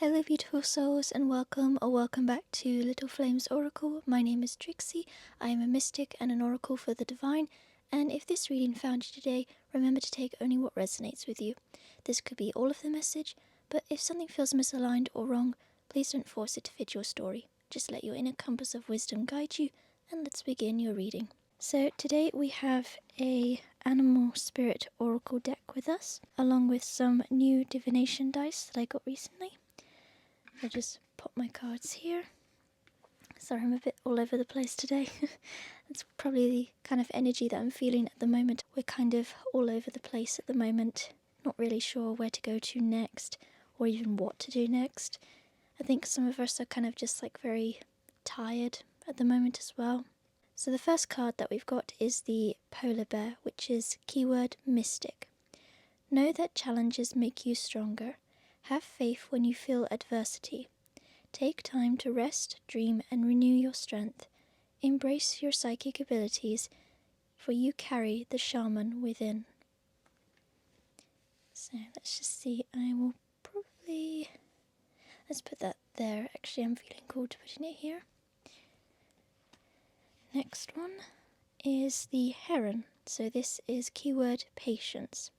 Hello beautiful souls and welcome or welcome back to Little Flames Oracle. My name is Trixie. I am a mystic and an oracle for the divine, and if this reading found you today, remember to take only what resonates with you. This could be all of the message, but if something feels misaligned or wrong, please don't force it to fit your story. Just let your inner compass of wisdom guide you, and let's begin your reading. So today we have a animal spirit oracle deck with us, along with some new divination dice that I got recently. I'll just pop my cards here. Sorry, I'm a bit all over the place today. That's probably the kind of energy that I'm feeling at the moment. We're kind of all over the place at the moment, not really sure where to go to next, or even what to do next. I think some of us are kind of just like very tired at the moment as well. So the first card that we've got is the polar bear, which is keyword mystic. Know that challenges make you stronger. Have faith when you feel adversity. Take time to rest, dream, and renew your strength. Embrace your psychic abilities, for you carry the shaman within. So let's just see. Let's put that there. Actually, I'm feeling cool to putting it here. Next one is the heron. So this is keyword patience.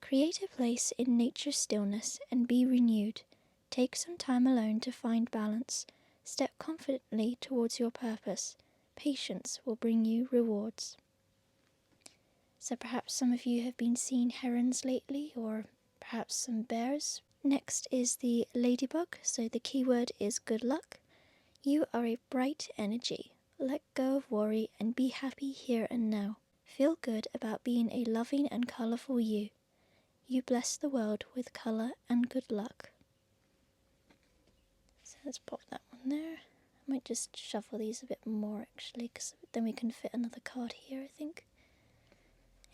Create a place in nature's stillness and be renewed. Take some time alone to find balance. Step confidently towards your purpose. Patience will bring you rewards. So perhaps some of you have been seeing herons lately, or perhaps some bears. Next is the ladybug, so the keyword is good luck. You are a bright energy. Let go of worry and be happy here and now. Feel good about being a loving and colourful you. You bless the world with colour and good luck. So let's pop that one there. I might just shuffle these a bit more actually, because then we can fit another card here, I think.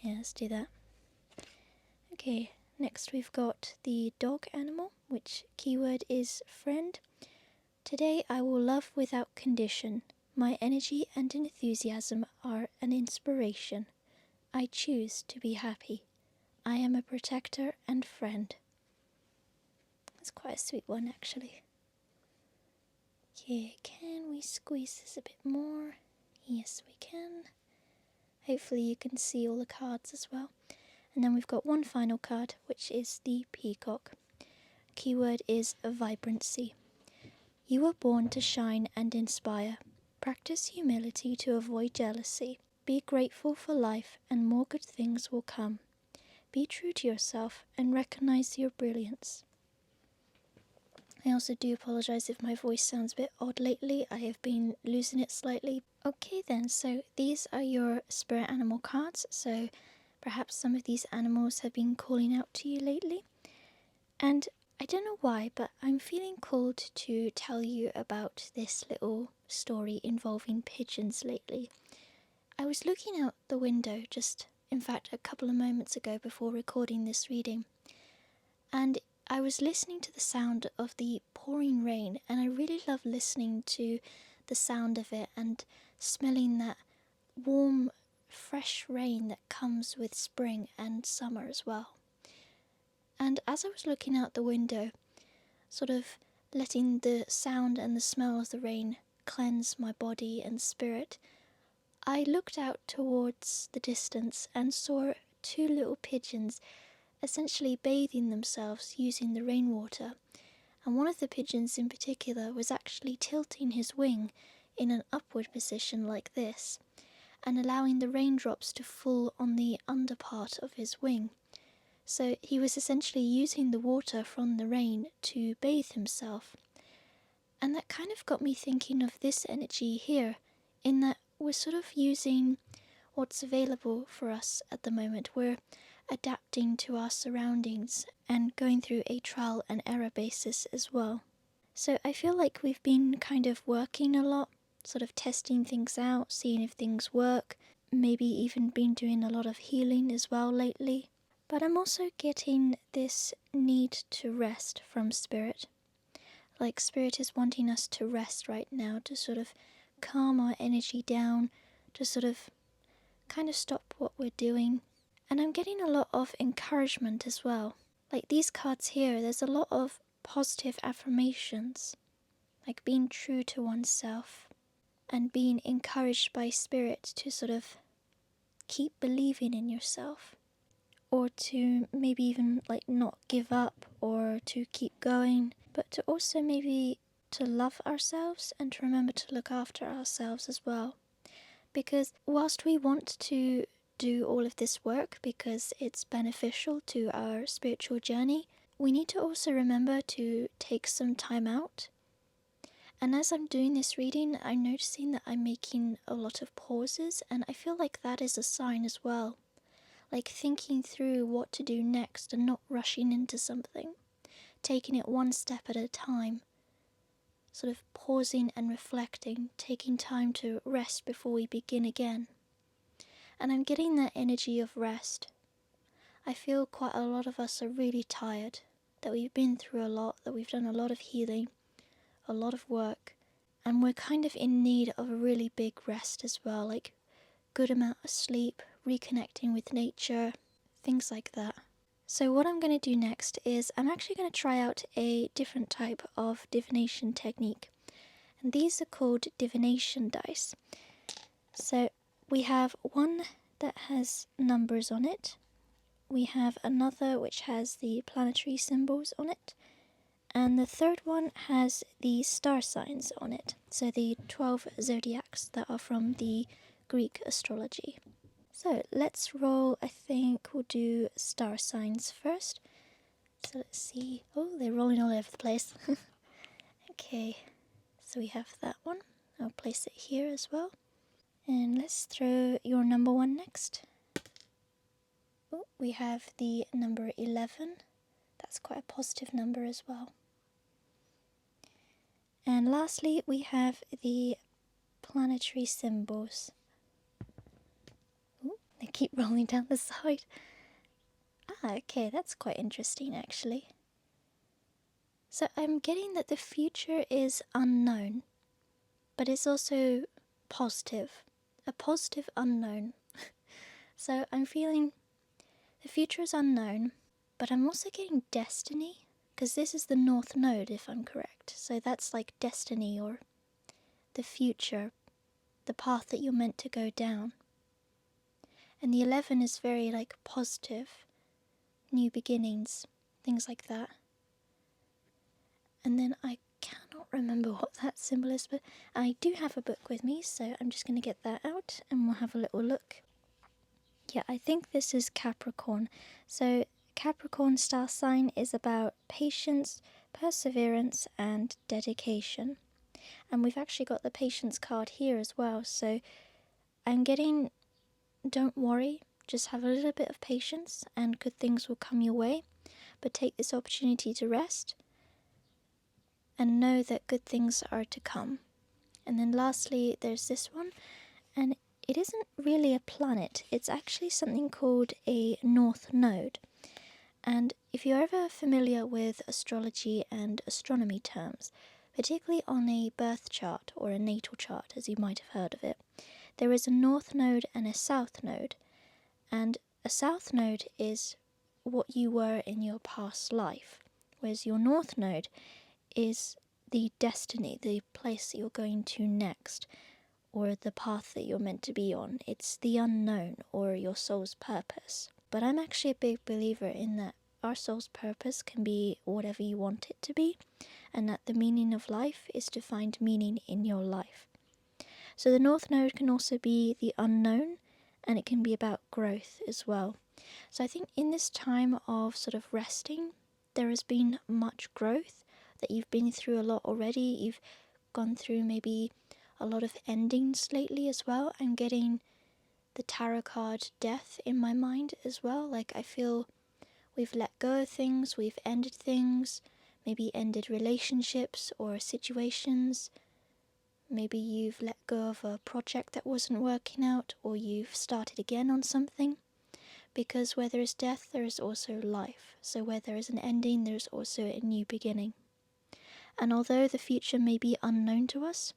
Yeah, let's do that. Okay, next we've got the dog animal, which keyword is friend. Today I will love without condition. My energy and enthusiasm are an inspiration. I choose to be happy. I am a protector and friend. That's quite a sweet one, actually. Okay, can we squeeze this a bit more? Yes, we can. Hopefully you can see all the cards as well. And then we've got one final card, which is the peacock. Keyword is vibrancy. You were born to shine and inspire. Practice humility to avoid jealousy. Be grateful for life and more good things will come. Be true to yourself and recognize your brilliance. I also do apologise if my voice sounds a bit odd lately. I have been losing it slightly. Okay then, so these are your spirit animal cards. So perhaps some of these animals have been calling out to you lately. And I don't know why, but I'm feeling called to tell you about this little story involving pigeons lately. I was looking out the window in fact, a couple of moments ago before recording this reading, and I was listening to the sound of the pouring rain, and I really love listening to the sound of it and smelling that warm, fresh rain that comes with spring and summer as well. And as I was looking out the window, sort of letting the sound and the smell of the rain cleanse my body and spirit, I looked out towards the distance and saw two little pigeons essentially bathing themselves using the rainwater, and one of the pigeons in particular was actually tilting his wing in an upward position like this, and allowing the raindrops to fall on the under part of his wing. So he was essentially using the water from the rain to bathe himself. And that kind of got me thinking of this energy here, in that we're sort of using what's available for us at the moment. We're adapting to our surroundings and going through a trial and error basis as well. So I feel like we've been kind of working a lot, sort of testing things out, seeing if things work, maybe even been doing a lot of healing as well lately. But I'm also getting this need to rest from Spirit. Like Spirit is wanting us to rest right now, to sort of calm our energy down, to sort of kind of stop what we're doing. And I'm getting a lot of encouragement as well. Like these cards here, there's a lot of positive affirmations, like being true to oneself and being encouraged by spirit to sort of keep believing in yourself, or to maybe even like not give up or to keep going, but to also maybe to love ourselves and to remember to look after ourselves as well. Because whilst we want to do all of this work because it's beneficial to our spiritual journey, we need to also remember to take some time out. And as I'm doing this reading, I'm noticing that I'm making a lot of pauses, and I feel like that is a sign as well. Like thinking through what to do next and not rushing into something, taking it one step at a time, sort of pausing and reflecting, taking time to rest before we begin again. And I'm getting that energy of rest. I feel quite a lot of us are really tired, that we've been through a lot, that we've done a lot of healing, a lot of work, and we're kind of in need of a really big rest as well, like good amount of sleep, reconnecting with nature, things like that. So what I'm going to do next is I'm actually going to try out a different type of divination technique. And these are called divination dice. So we have one that has numbers on it. We have another which has the planetary symbols on it. And the third one has the star signs on it. So the 12 zodiacs that are from the Greek astrology. So let's roll. I think we'll do star signs first. So let's see. Oh, they're rolling all over the place. Okay, so we have that one. I'll place it here as well. And let's throw your number one next. Oh, we have the number 11. That's quite a positive number as well. And lastly, we have the planetary symbols. Ooh, they keep rolling down the side. Okay, that's quite interesting actually. So I'm getting that the future is unknown, but it's also positive. A positive unknown. So I'm feeling the future is unknown, but I'm also getting destiny, because this is the North Node if I'm correct. So that's like destiny or the future, the path that you're meant to go down. And the 11 is very like positive, new beginnings, things like that. And then I cannot remember what that symbol is, but I do have a book with me, so I'm just going to get that out and we'll have a little look. Yeah, I think this is Capricorn. So Capricorn star sign is about patience, perseverance and dedication. And we've actually got the patience card here as well. So I'm getting, don't worry, just have a little bit of patience and good things will come your way. But take this opportunity to rest and know that good things are to come. And then lastly, there's this one, and it isn't really a planet. It's actually something called a North Node. And if you're ever familiar with astrology and astronomy terms, particularly on a birth chart or a natal chart, as you might have heard of it, there is a North Node and a South Node. And a South Node is what you were in your past life, whereas your North Node is the destiny, the place that you're going to next, or the path that you're meant to be on. It's the unknown, or your soul's purpose. But I'm actually a big believer in that our soul's purpose can be whatever you want it to be, and that the meaning of life is to find meaning in your life. So the North Node can also be the unknown, and it can be about growth as well. So I think in this time of sort of resting, there has been much growth, that you've been through a lot already. You've gone through maybe a lot of endings lately as well. I'm getting the tarot card death in my mind as well. Like I feel we've let go of things, we've ended things, maybe ended relationships or situations. Maybe you've let go of a project that wasn't working out, or you've started again on something. Because where there is death, there is also life. So where there is an ending, there is also a new beginning. And although the future may be unknown to us,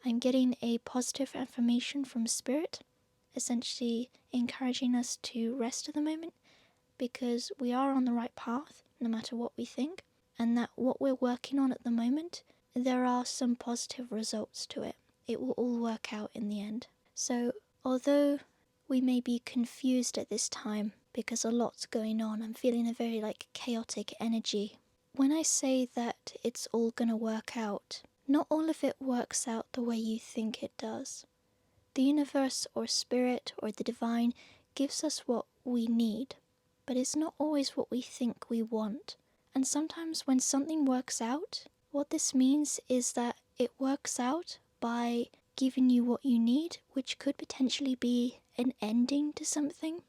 I'm getting a positive affirmation from Spirit, essentially encouraging us to rest at the moment, because we are on the right path, no matter what we think. and that what we're working on at the moment, there are some positive results to it. It will all work out in the end. So although we may be confused at this time because a lot's going on, I'm feeling a very chaotic energy. When I say that it's all gonna work out, not all of it works out the way you think it does. The universe or spirit or the divine gives us what we need, but it's not always what we think we want. And sometimes when something works out, what this means is that it works out by giving you what you need, which could potentially be an ending to something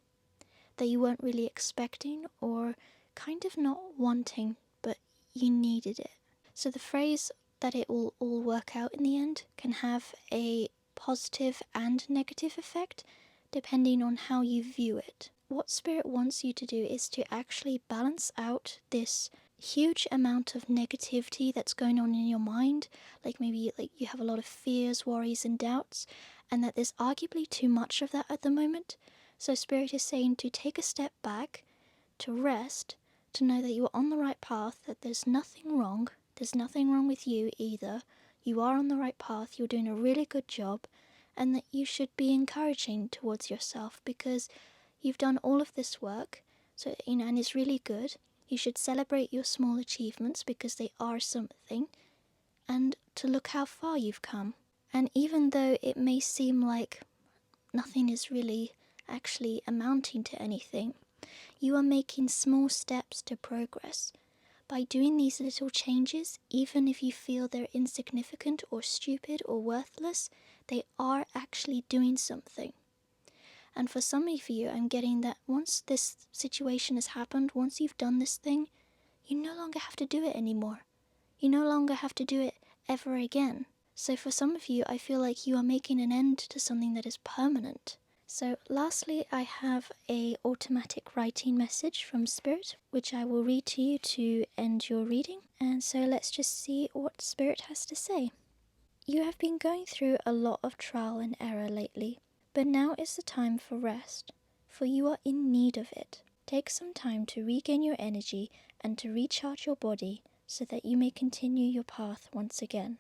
that you weren't really expecting or kind of not wanting, but you needed it. So the phrase that it will all work out in the end can have a positive and negative effect depending on how you view it. What Spirit wants you to do is to actually balance out this huge amount of negativity that's going on in your mind, maybe you have a lot of fears, worries and doubts, and that there's arguably too much of that at the moment. So Spirit is saying to take a step back, to rest, to know that you are on the right path, that there's nothing wrong with you either. You are on the right path, you're doing a really good job, and that you should be encouraging towards yourself because you've done all of this work, so and it's really good. You should celebrate your small achievements because they are something, and to look how far you've come. And even though it may seem like nothing is really actually amounting to anything, you are making small steps to progress. By doing these little changes, even if you feel they're insignificant or stupid or worthless, they are actually doing something. And for some of you, I'm getting that once this situation has happened, once you've done this thing, you no longer have to do it anymore. You no longer have to do it ever again. So for some of you, I feel like you are making an end to something that is permanent. So lastly, I have a automatic writing message from Spirit, which I will read to you to end your reading. And so let's just see what Spirit has to say. You have been going through a lot of trial and error lately, but now is the time for rest, for you are in need of it. Take some time to regain your energy and to recharge your body so that you may continue your path once again.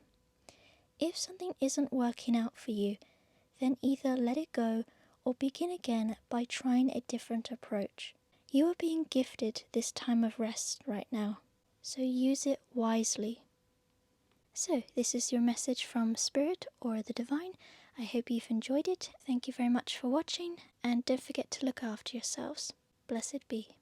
If something isn't working out for you, then either let it go or begin again by trying a different approach. You are being gifted this time of rest right now, so use it wisely. So this is your message from Spirit or the Divine. I hope you've enjoyed it. Thank you very much for watching, and don't forget to look after yourselves. Blessed be.